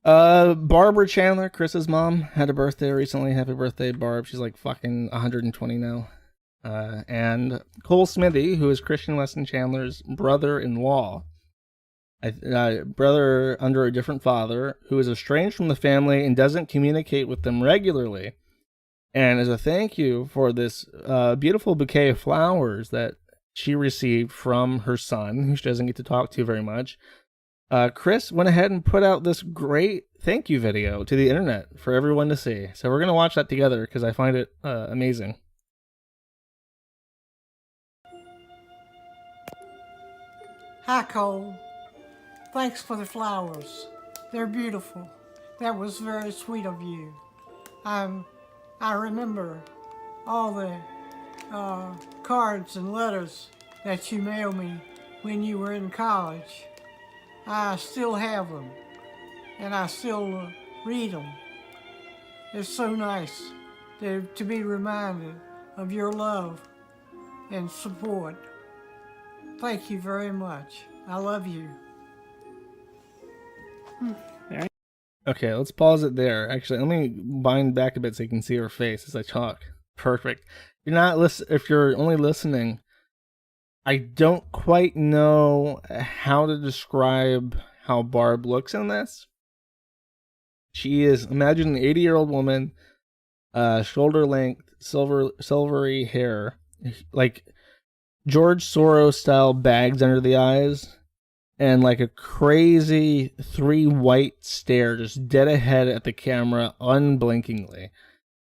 Barbara Chandler, Chris's mom, had a birthday recently. Happy birthday, Barb. She's like fucking 120 now. And Cole Smithey, who is Christian Weston Chandler's brother-in-law, brother under a different father, who is estranged from the family and doesn't communicate with them regularly. And as a thank you for this beautiful bouquet of flowers that she received from her son, who she doesn't get to talk to very much, Chris went ahead and put out this great thank you video to the internet for everyone to see. So we're going to watch that together because I find it amazing. Hi, Cole. Thanks for the flowers. They're beautiful. That was very sweet of you. I remember all the cards and letters that you mailed me when you were in college. I still have them, and I still read them. It's so nice to be reminded of your love and support. Thank you very much. I love you. Okay, let's pause it there. Actually, let me bind back a bit so you can see her face as I talk. Perfect. If you're only listening, I don't quite know how to describe how Barb looks in this. She is, imagine an 80-year-old woman, shoulder length, silvery hair, like George Soros style bags under the eyes, and like a crazy 3 white stare just dead ahead at the camera unblinkingly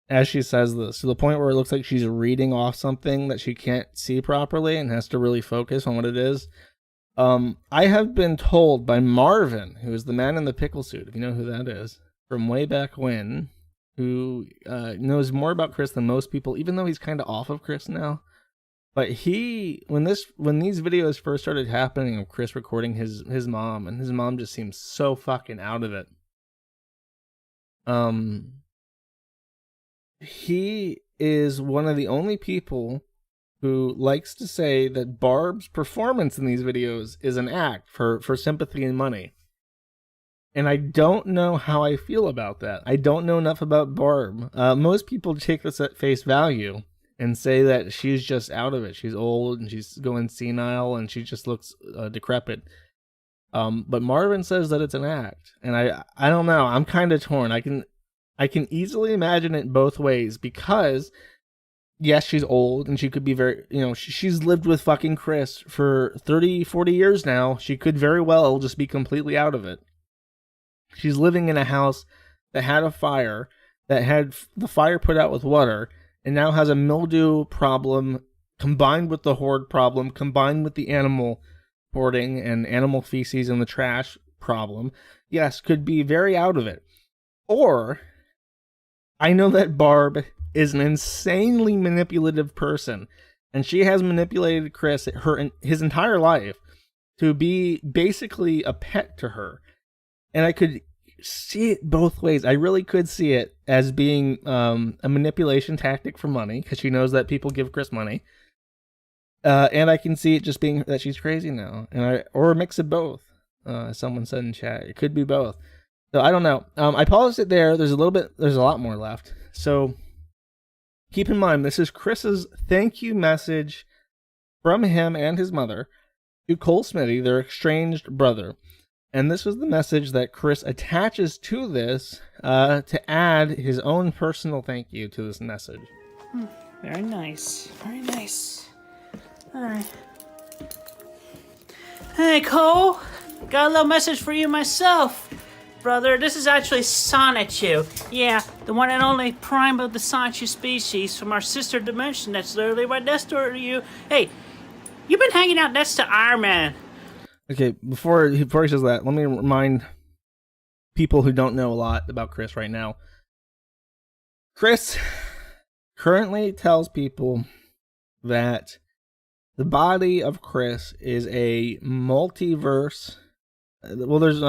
as she says this, to the point where it looks like she's reading off something that she can't see properly and has to really focus on what it is. I have been told by Marvin, who is the man in the pickle suit, if you know who that is, from way back when, who knows more about Chris than most people, even though he's kind of off of Chris now. But when these videos first started happening of Chris recording his mom, and his mom just seems so fucking out of it. He is one of the only people who likes to say that Barb's performance in these videos is an act for sympathy and money. And I don't know how I feel about that. I don't know enough about Barb. Most people take this at face value and say that she's just out of it. She's old and she's going senile and she just looks decrepit. But Marvin says that it's an act. And I don't know. I'm kind of torn. I can easily imagine it both ways because, yes, she's old and she could be very, she's lived with fucking Chris for 30, 40 years now. She could very well just be completely out of it. She's living in a house that had a fire, that had the fire put out with water, and now has a mildew problem combined with the hoard problem, combined with the animal hoarding and animal feces in the trash problem. Yes, could be very out of it. Or, I know that Barb is an insanely manipulative person, and she has manipulated Chris his entire life to be basically a pet to her. And I could see it both ways. I really could see it as being a manipulation tactic for money, because she knows that people give Chris money. And I can see it just being that she's crazy now, or a mix of both. As someone said in chat, it could be both. So I don't know. I paused it there. There's a lot more left. So keep in mind, this is Chris's thank you message from him and his mother to Cole Smithey, their estranged brother. And this was the message that Chris attaches to this to add his own personal thank you to this message. Very nice. Very nice. All right. Hey, Cole. Got a little message for you myself. Brother, this is actually Sonichu. Yeah, the one and only prime of the Sonichu species from our sister dimension that's literally right next door to you. Hey, you've been hanging out next to Iron Man. Okay, before he says that, let me remind people who don't know a lot about Chris right now. Chris currently tells people that the body of Chris is a multiverse. Well, there's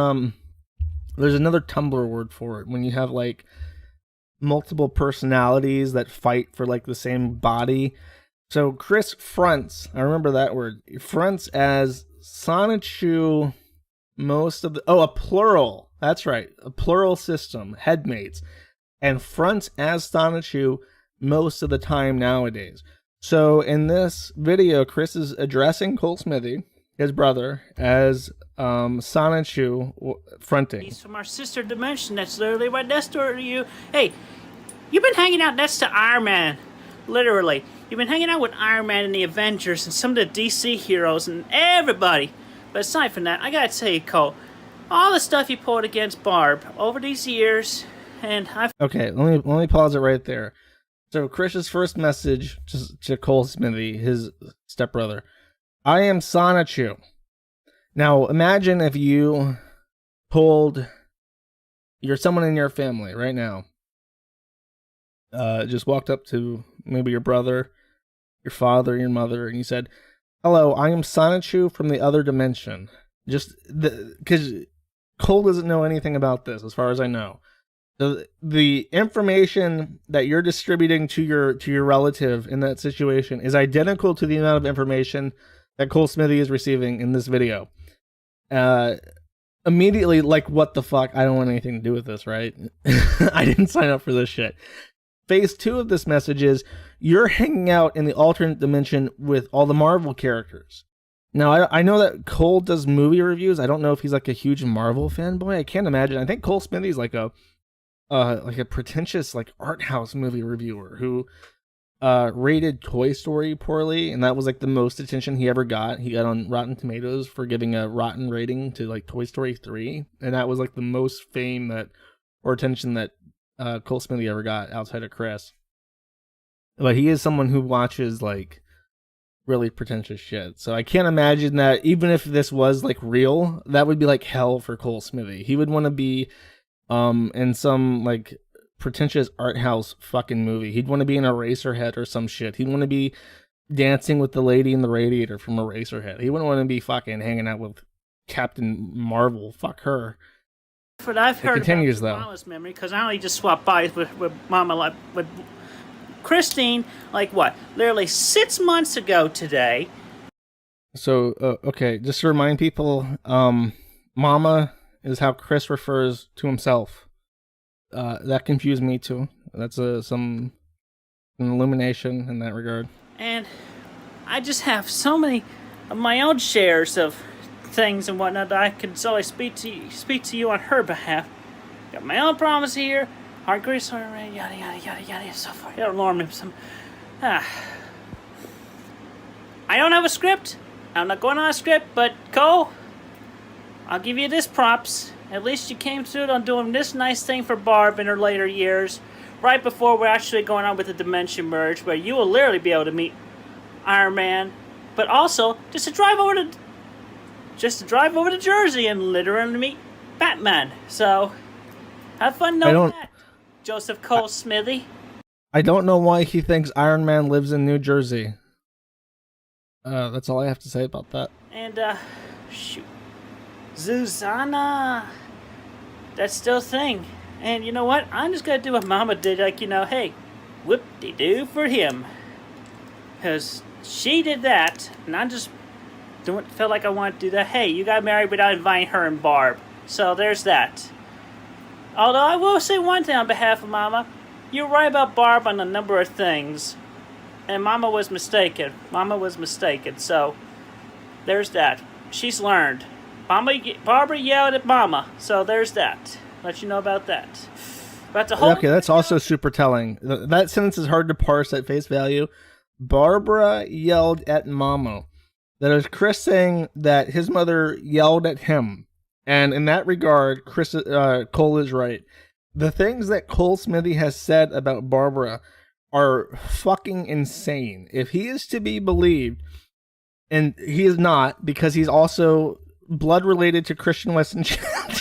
another Tumblr word for it when you have like multiple personalities that fight for like the same body. So Chris fronts, I remember that word, fronts as Sonichu most of the, a plural. That's right, a plural system, headmates, and fronts as Sonichu most of the time nowadays. So in this video, Chris is addressing Cole Smithey, his brother, as Sonichu fronting. He's from our sister dimension that's literally right next door to you. Hey, you've been hanging out next to Iron Man. Literally. You've been hanging out with Iron Man and the Avengers and some of the DC heroes and everybody. But aside from that, I gotta tell you, Cole, all the stuff you pulled against Barb over these years, and I've... Okay, let me pause it right there. So Chris's first message to Cole Smithey, his stepbrother. I am Sonichu. Now, imagine if you told someone in your family right now, just walked up to maybe your brother, your father, your mother, and you said, hello, I am Sonichu from the other dimension. Just because Cole doesn't know anything about this, as far as I know. The information that you're distributing to your relative in that situation is identical to the amount of information that Cole Smithey is receiving in this video. Immediately, like, what the fuck? I don't want anything to do with this, right? I didn't sign up for this shit. Phase 2 of this message is you're hanging out in the alternate dimension with all the Marvel characters. Now, I know that Cole does movie reviews. I don't know if he's like a huge Marvel fanboy. I can't imagine. I think Cole Smithey's like a pretentious like art house movie reviewer who rated Toy Story poorly, and that was like the most attention he ever got. He got on Rotten Tomatoes for giving a rotten rating to like Toy Story 3, and that was like the most fame or attention that Cole Smithey ever got outside of Chris. But he is someone who watches like really pretentious shit. So I can't imagine that even if this was like real, that would be like hell for Cole Smithey. He would want to be in some like pretentious art house fucking movie. He'd want to be in Eraserhead or some shit. He'd want to be dancing with the lady in the radiator from Eraserhead. He wouldn't want to be fucking hanging out with Captain Marvel. Fuck her. But I've heard continues, about Mama's memory because I only just swapped bodies with Mama, like with Christine, like what, literally 6 months ago today. So okay, just to remind people, Mama is how Chris refers to himself. That confused me too. That's an illumination in that regard. And I just have so many of my own shares of things and whatnot that I can solely speak to you on her behalf. Got my own problems here. Heart grace, yada yada yada yada, so forth. It'll norm me some. I don't have a script. I'm not going on a script, but Cole, I'll give you this props. At least you came through on doing this nice thing for Barb in her later years, right before we're actually going on with the Dementia merge, where you will literally be able to meet Iron Man, but also just to drive over to Jersey and literally meet Batman. So have fun knowing that, Joseph Cole Smithey. I don't know why he thinks Iron Man lives in New Jersey. That's all I have to say about that. And shoot, Zuzana, that's still a thing. And you know what? I'm just gonna do what Mama did, like, hey, whoop-de-doo for him. Because she did that, and I just felt like I wanted to do that. Hey, you got married without inviting her and Barb. So there's that. Although I will say one thing on behalf of Mama. You're right about Barb on a number of things. And Mama was mistaken. So there's that. She's learned. Barbara yelled at Mama. So there's that. Let you know about that. But the whole... Okay, that's also super telling. That sentence is hard to parse at face value. Barbara yelled at Mama. That is Chris saying that his mother yelled at him. And in that regard, Cole is right. The things that Cole Smithey has said about Barbara are fucking insane. If he is to be believed, and he is not, because he's also blood related to Christian Weston Chandler.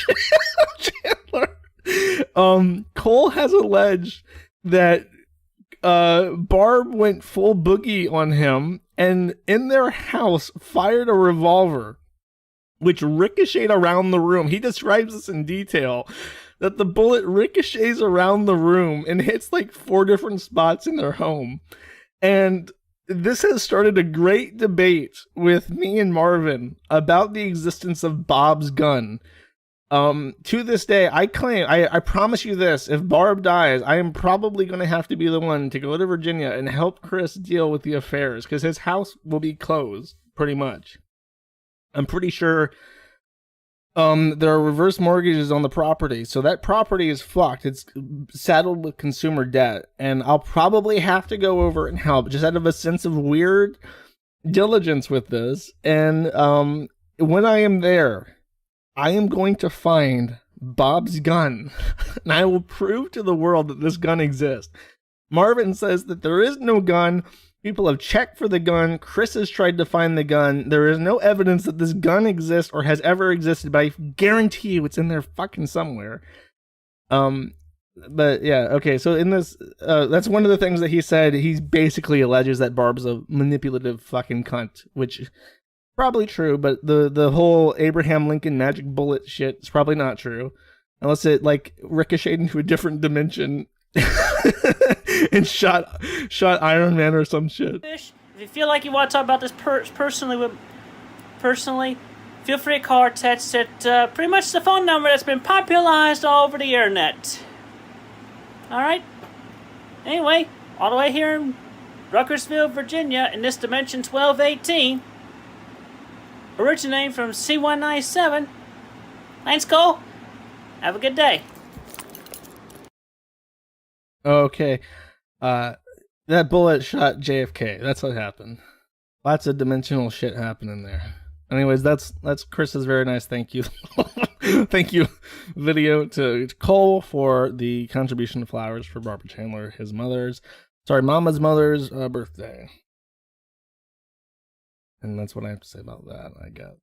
Cole has alleged that Barb went full boogie on him and in their house fired a revolver which ricocheted around the room. He describes this in detail, that the bullet ricochets around the room and hits like 4 different spots in their home. And this has started a great debate with me and Marvin about the existence of Bob's gun. To this day, I claim, I promise you this, if Barb dies, I am probably going to have to be the one to go to Virginia and help Chris deal with the affairs, because his house will be closed, pretty much. I'm pretty sure there are reverse mortgages on the property, so that property is fucked. It's saddled with consumer debt, and I'll probably have to go over and help, just out of a sense of weird diligence with this. And when I am there, I am going to find Bob's gun, and I will prove to the world that this gun exists. Marvin says that there is no gun. People have checked for the gun. Chris has tried to find the gun. There is no evidence that this gun exists or has ever existed, but I guarantee you it's in there fucking somewhere. But yeah, okay, so in this, that's one of the things that he said. He basically alleges that Barb's a manipulative fucking cunt, which... probably true, but the whole Abraham Lincoln magic bullet shit is probably not true, unless it like ricocheted into a different dimension and shot Iron Man or some shit. If you feel like you want to talk about this personally, feel free to call or text at pretty much the phone number that's been popularized all over the internet. All right. Anyway, all the way here in Ruckersville, Virginia, in this dimension 1218. Originating from C197. Thanks, Cole. Have a good day. Okay. That bullet shot JFK. That's what happened. Lots of dimensional shit happening there. Anyways, that's Chris's very nice thank you. Thank you video to Cole for the contribution of flowers for Barbara Chandler, his mama's mother's birthday. And that's what I have to say about that, I guess.